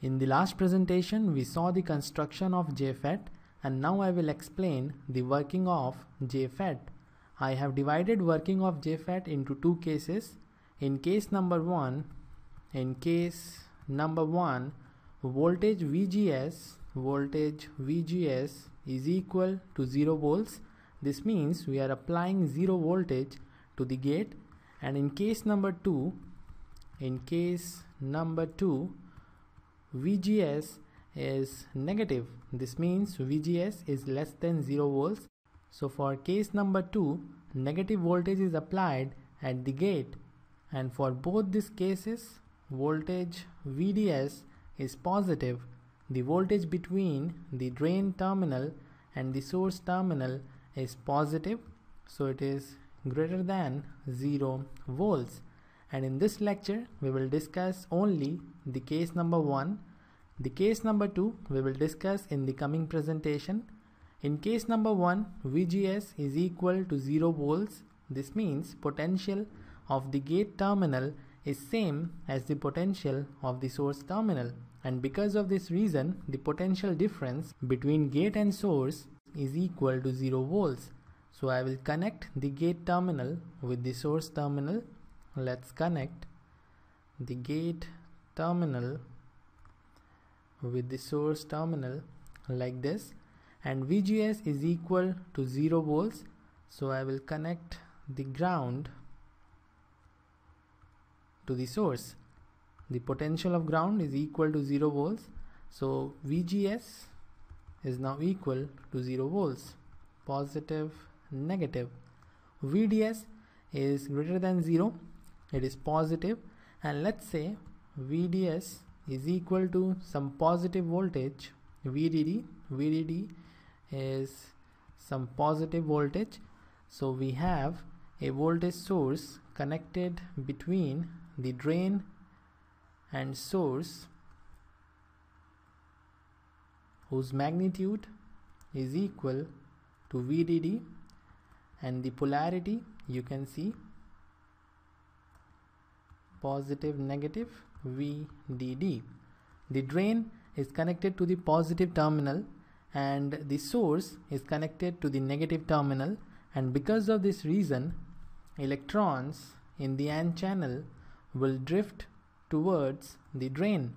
In the last presentation, we saw the construction of JFET, and now I will explain the working of JFET. I have divided working of JFET into two cases. In case number one, voltage VGS is equal to 0 volts. This means we are applying 0 voltage to the gate. And in case number two, VGS is negative. This means VGS is less than 0 volts. So for case number 2, negative voltage is applied at the gate, and for both these cases voltage VDS is positive. The voltage between the drain terminal and the source terminal is positive, so it is greater than 0 volts. And in this lecture we will discuss only the case number 1. The case number 2 we will discuss in the coming presentation. In case number 1, VGS is equal to 0 volts. This means potential of the gate terminal is same as the potential of the source terminal, and because of this reason the potential difference between gate and source is equal to 0 volts. So I will connect the gate terminal with the source terminal. Let's connect the gate terminal with the source terminal like this, and VGS is equal to 0 volts. So I will connect the ground to the source. The potential of ground is equal to 0 volts. So VGS is now equal to 0 volts, positive, negative. VDS is greater than 0. It is positive, and let's say VDS is equal to some positive voltage, VDD. VDD is some positive voltage. So we have a voltage source connected between the drain and source, whose magnitude is equal to VDD, and the polarity you can see positive, negative, VDD. The drain is connected to the positive terminal and the source is connected to the negative terminal, and because of this reason electrons in the AND channel will drift towards the drain.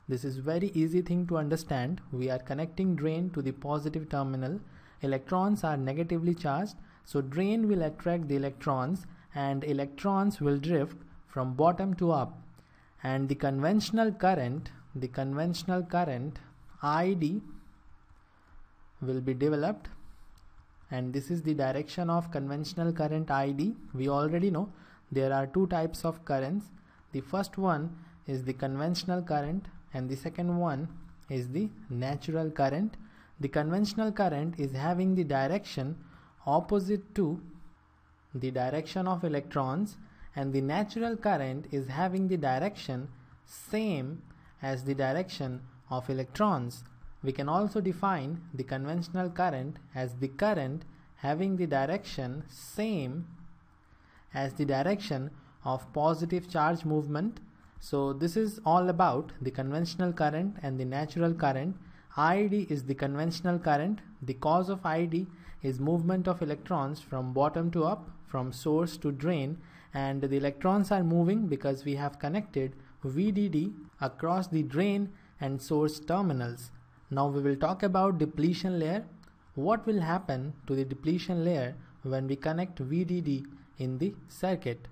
This is very easy thing to understand. We are connecting drain to the positive terminal. Electrons are negatively charged, so drain will attract the electrons and electrons will drift from bottom to up, and the conventional current ID will be developed, and this is the direction of conventional current ID. We already know there are two types of currents. The first one is the conventional current and the second one is the natural current. The conventional current is having the direction opposite to the direction of electrons, and the natural current is having the direction same as the direction of electrons. We can also define the conventional current as the current having the direction same as the direction of positive charge movement. So this is all about the conventional current and the natural current. ID is the conventional current. The cause of ID is movement of electrons from bottom to up, from source to drain, and the electrons are moving because we have connected VDD across the drain and source terminals. Now we will talk about depletion layer. What will happen to the depletion layer when we connect VDD in the circuit?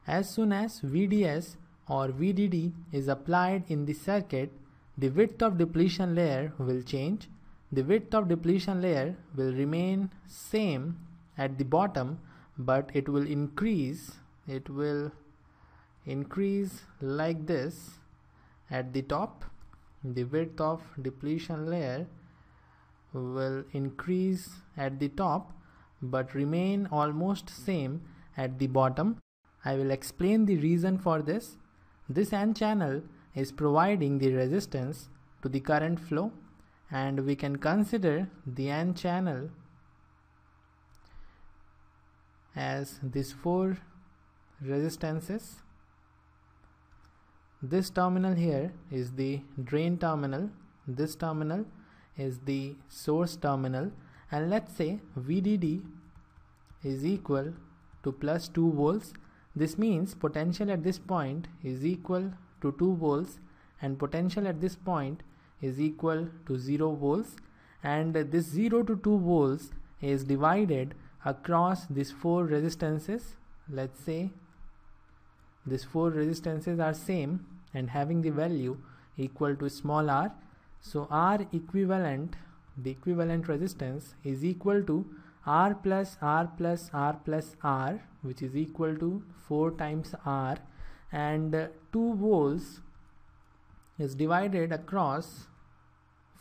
As soon as VDS or VDD is applied in the circuit, the width of depletion layer will change. The width of depletion layer will remain same at the bottom, but it will increase. It will increase like this at the top. The width of depletion layer will increase at the top but remain almost same at the bottom. I will explain the reason for this. This AND channel is providing the resistance to the current flow, and we can consider the AND channel as these four resistances. this terminal here is the drain terminal, this terminal is the source terminal, and let's say VDD is equal to plus 2 volts. This means potential at this point is equal to 2 volts and potential at this point is equal to 0 volts, and this 0 to 2 volts is divided across these 4 resistances. Let's say these 4 resistances are same and having the value equal to small r. So R equivalent, the equivalent resistance is equal to R plus R plus R plus R, which is equal to 4 times R, and 2 volts is divided across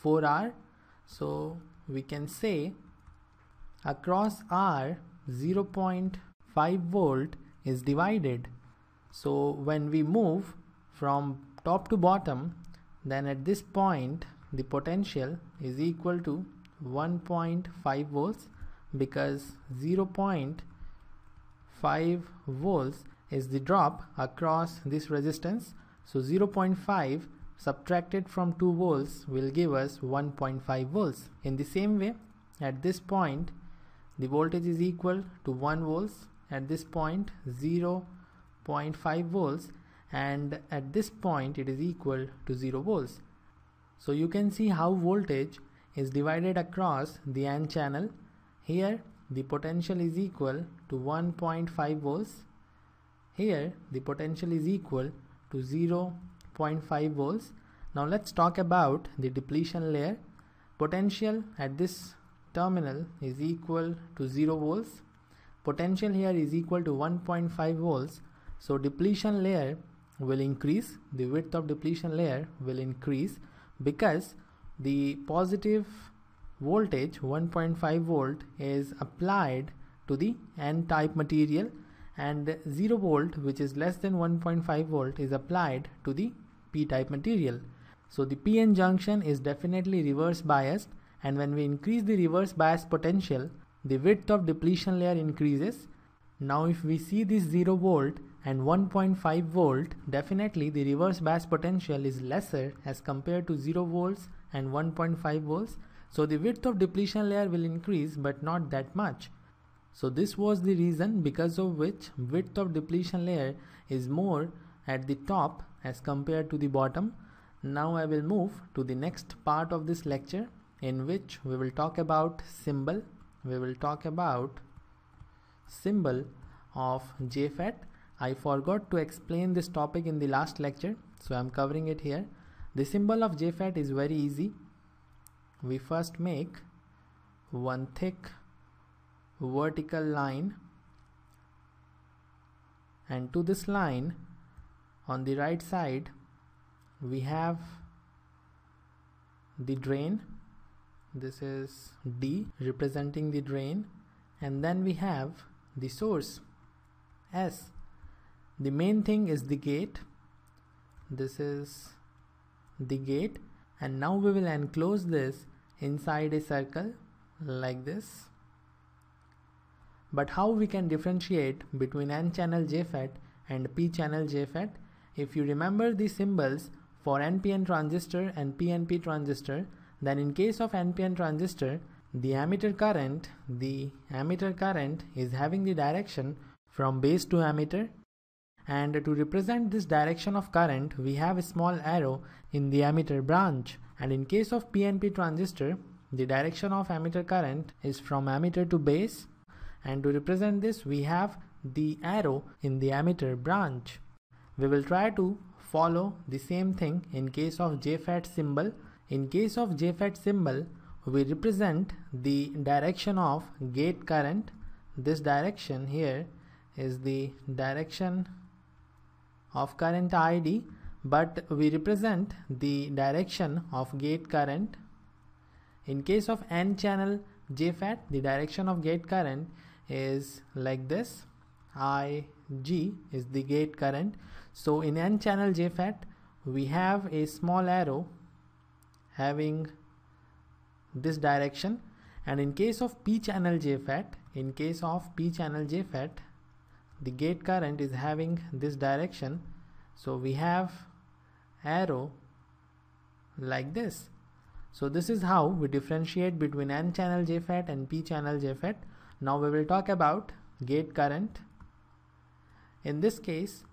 4R. So we can say across R 0.5 volt is divided. So when we move from top to bottom, then at this point the potential is equal to 1.5 volts, because 0.5 volts is the drop across this resistance. So 0.5 subtracted from 2 volts will give us 1.5 volts. In the same way, at this point the voltage is equal to 1 volts, at this point 0.5 volts, and at this point it is equal to 0 volts. So you can see how voltage is divided across the N channel. Here the potential is equal to 1.5 volts, here the potential is equal to 0.5 volts. Now let's talk about the depletion layer. Potential at this terminal is equal to 0 volts. Potential here is equal to 1.5 volts. So depletion layer will increase, the width of depletion layer will increase, because the positive voltage 1.5 volt is applied to the N-type material, and 0 volt, which is less than 1.5 volt, is applied to the P-type material. So the PN junction is definitely reverse biased, and when we increase the reverse bias potential, the width of depletion layer increases. Now if we see this 0 volt and 1.5 volt, definitely the reverse bias potential is lesser as compared to 0 volts and 1.5 volts. So the width of depletion layer will increase, but not that much. So this was the reason because of which width of depletion layer is more at the top as compared to the bottom. Now I will move to the next part of this lecture, in which we will talk about symbol. We will talk about symbol of JFET. I forgot to explain this topic in the last lecture, so I am covering it here. The symbol of JFET is very easy. We first make one thick vertical line, and to this line on the right side we have the drain. This is D representing the drain, and then we have the source S. The main thing is the gate. This is the gate, and now we will enclose this inside a circle like this. But how we can differentiate between N-channel JFET and P-channel JFET? If you remember the symbols for NPN transistor and PNP transistor, then in case of NPN transistor, the ammeter current is having the direction from base to ammeter, and to represent this direction of current we have a small arrow in the ammeter branch. And in case of PNP transistor, the direction of ammeter current is from ammeter to base, and to represent this we have the arrow in the ammeter branch. We will try to follow the same thing in case of JFET symbol. In case of JFET symbol, we represent the direction of gate current. This direction here is the direction of current ID, but we represent the direction of gate current. In case of N-channel JFET, the direction of gate current is like this. IG is the gate current. So in N-channel JFET, we have a small arrow having this direction, and in case of P-channel JFET, the gate current is having this direction. So we have arrow like this. So this is how we differentiate between N channel JFET and P channel JFET. Now we will talk about gate current. In this case,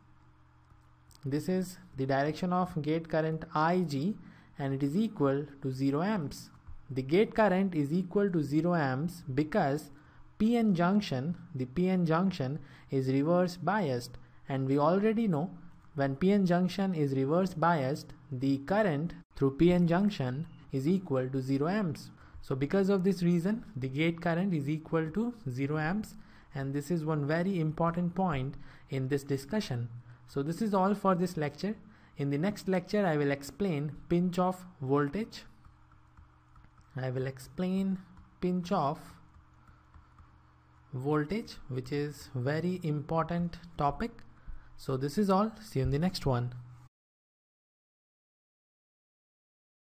this is the direction of gate current IG and it is equal to 0 amps. The gate current is equal to 0 amps because PN junction, the PN junction is reverse biased, and we already know when PN junction is reverse biased, the current through PN junction is equal to 0 amps. So because of this reason, the gate current is equal to 0 amps, and this is one very important point in this discussion. So this is all for this lecture. In the next lecture, I will explain pinch off voltage. I will explain pinch off voltage, which is very important topic. So this is all. See you in the next one.